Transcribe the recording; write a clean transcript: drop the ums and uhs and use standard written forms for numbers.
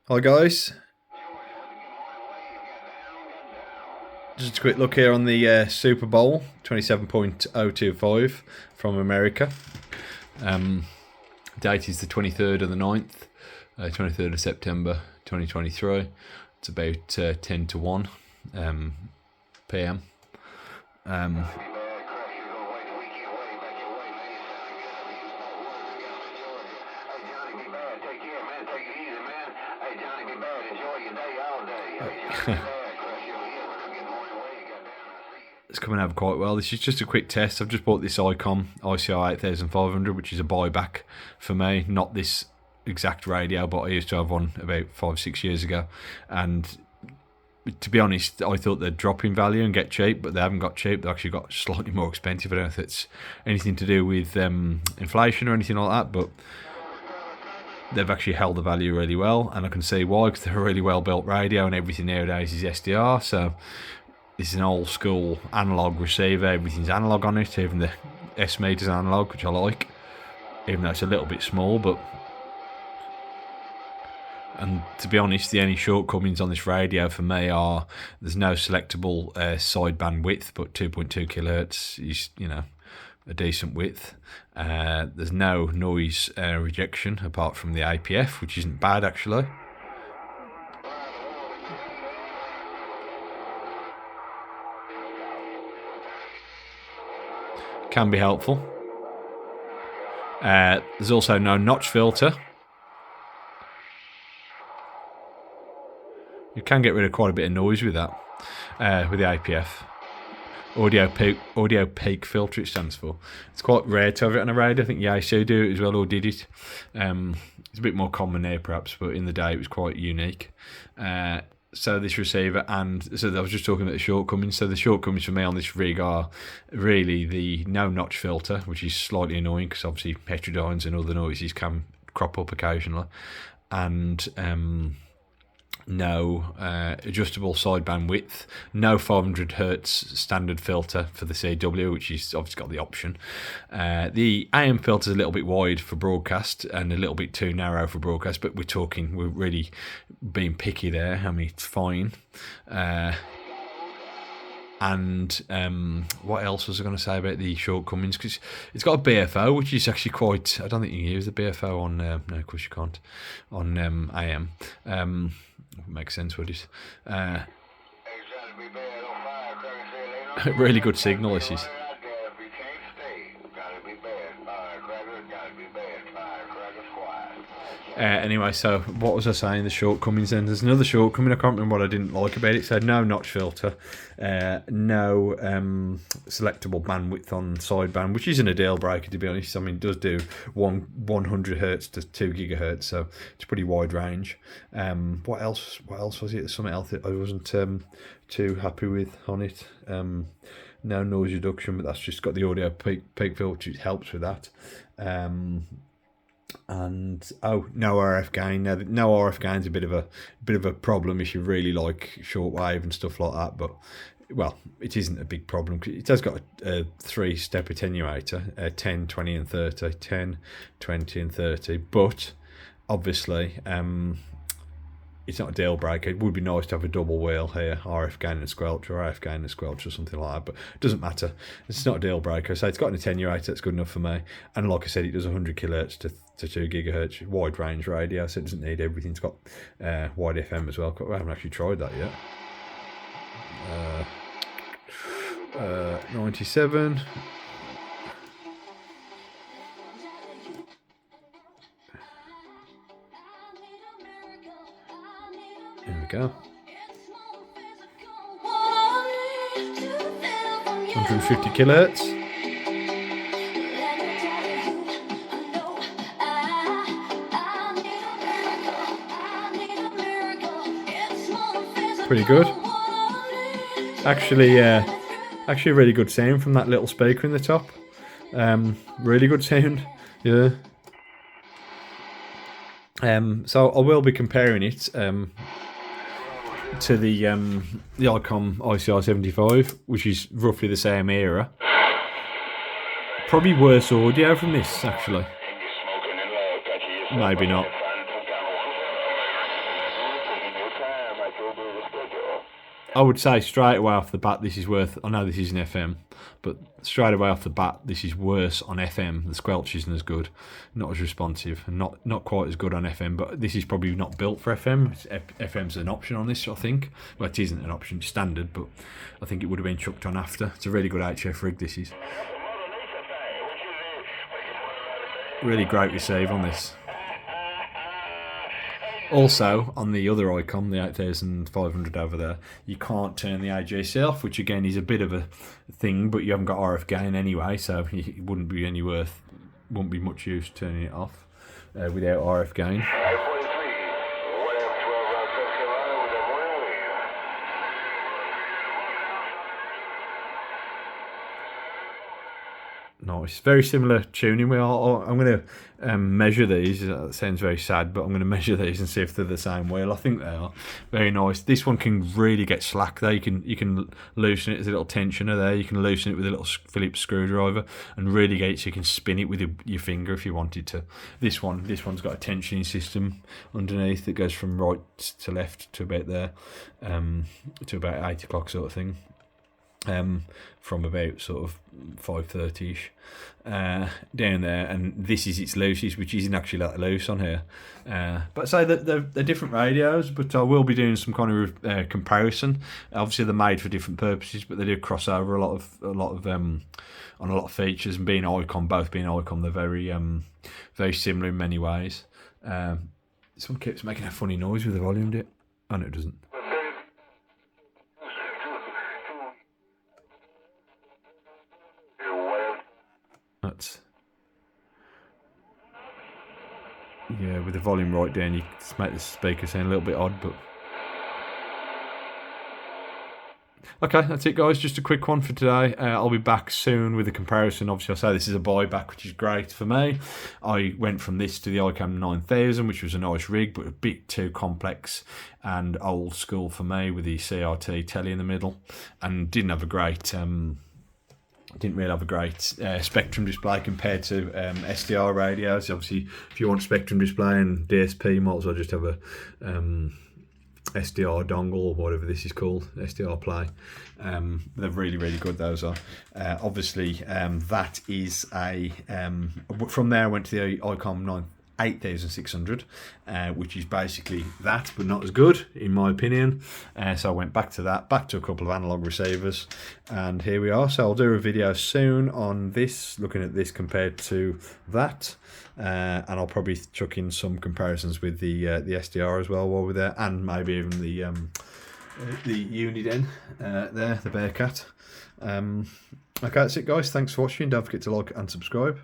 Hi guys, just a quick look here on the Super Bowl 27.025 from America. Date is the 23rd of the 9th, 23rd of September 2023. It's about 10 to 1 p.m. It's coming out quite well. This is just a quick test. I've just bought this Icom IC-R8500, which is a buyback for me. Not this exact radio, but I used to have one about 5-6 years ago. And to be honest, I thought they'd drop in value and get cheap, but they haven't got cheap. They actually got slightly more expensive. I don't know if it's anything to do with inflation or anything like that, but they've actually held the value really well, and I can see why, because they're a really well built radio and everything nowadays is SDR. So this is an old school analog receiver. Everything's analog on it, even the S meter's analog, which I like, even though it's a little bit small. But and to be honest, the only shortcomings on this radio for me are there's no selectable sideband width, but 2.2 kilohertz is, you know, a decent width. There's no noise rejection apart from the APF, which isn't bad actually. Can be helpful. There's also no notch filter. You can get rid of quite a bit of noise with that, with the APF. Audio peak filter it stands for. It's quite rare to have it on a radio. I think Yaesu do it as well, or did it. It's a bit more common there perhaps, but in the day it was quite unique. So this receiver, and so I was just talking about the shortcomings. So the shortcomings for me on this rig are really the no notch filter, which is slightly annoying because obviously heterodynes and other noises can crop up occasionally, and no adjustable sideband width, no 500 hertz standard filter for the CW, which is obviously got the option. The AM filter is a little bit wide for broadcast and a little bit too narrow for broadcast, but we're really being picky there. I mean, it's fine. And what else was I going to say about the shortcomings? Because it's got a BFO, which is actually quite. I don't think you can use the BFO on. No, of course you can't on AM. Makes sense, would it? Really good signal, this is. Anyway, so what was I saying? The shortcomings then. There's another shortcoming. I can't remember what I didn't like about it. It said no notch filter, no selectable bandwidth on sideband, which isn't a deal breaker to be honest. I mean, it does do 100 hertz to 2 gigahertz, so it's pretty wide range. What else? What else was it? There's something else that I wasn't too happy with on it. No noise reduction, but that's just got the audio peak filter, which helps with that. And no RF gain. Now, no RF gain is a bit of a problem if you really like shortwave and stuff like that. But well, it isn't a big problem. It has got a 3-step attenuator, 10, 20, and 30. 10, 20, and 30. But obviously, it's not a deal breaker. It would be nice to have a double wheel here, RF gain and squelch, or RF gain and squelch, or something like that, but it doesn't matter. It's not a deal breaker. So it's got an attenuator that's good enough for me. And like I said, it does 100 kilohertz to 2 gigahertz, wide range radio, so it doesn't need everything. It's got wide FM as well. I haven't actually tried that yet. 97. There we go. 150 kilohertz. Pretty good. Actually a really good sound from that little speaker in the top. Really good sound. Yeah. So I will be comparing it to the Icom IC-R75, which is roughly the same era. Probably worse audio from this, actually. Maybe not. I would say straight away off the bat, this is worth. I know this isn't FM, but straight away off the bat, this is worse on FM. The squelch isn't as good, not as responsive, and not quite as good on FM. But this is probably not built for FM. FM's an option on this, I think. Well, it isn't an option, it's standard, but I think it would have been chucked on after. It's a really good HF rig. This is really great receive on this. Also, on the other Icom, the 8500 over there, you can't turn the AGC off, which again is a bit of a thing, but you haven't got RF gain anyway, so it wouldn't be wouldn't be much use turning it off without RF gain. Nice, very similar tuning. I'm going to measure these. That sounds very sad, but I'm going to measure these and see if they're the same wheel. I think they are. Very nice. This one can really get slack there. You can loosen it. There's a little tensioner there. You can loosen it with a little Phillips screwdriver and really get it so you can spin it with your finger if you wanted to. This one's got a tensioning system underneath that goes from right to left to about there, to about 8 o'clock sort of thing. From about sort of 5:30ish down there, and this is its loosest, which isn't actually that loose on here. But I say that they're different radios, but I will be doing some kind of comparison. Obviously, they're made for different purposes, but they do cross over on a lot of features. And being Icom, both being Icom, they're very similar in many ways. This one keeps making a funny noise with the volume, did it? Oh no, it doesn't. Yeah, with the volume right down, you make the speaker sound a little bit odd, but okay, that's it, guys. Just a quick one for today. I'll be back soon with a comparison. Obviously, I say this is a buyback, which is great for me. I went from this to the Icom 9000, which was a nice rig, but a bit too complex and old school for me with the CRT telly in the middle, and didn't really have a great spectrum display compared to SDR radios. Obviously, if you want spectrum display and DSP, you might as well just have a SDR dongle or whatever this is called, SDR play. They're really, really good, those are. Obviously, that is a... from there I went to the Icom 8600, which is basically that, but not as good in my opinion. So I went back to that, back to a couple of analog receivers, and here we are. So I'll do a video soon on this, looking at this compared to that, and I'll probably chuck in some comparisons with the SDR as well while we're there, and maybe even the Uniden there, the Bearcat. Okay, that's it, guys. Thanks for watching. Don't forget to like and subscribe.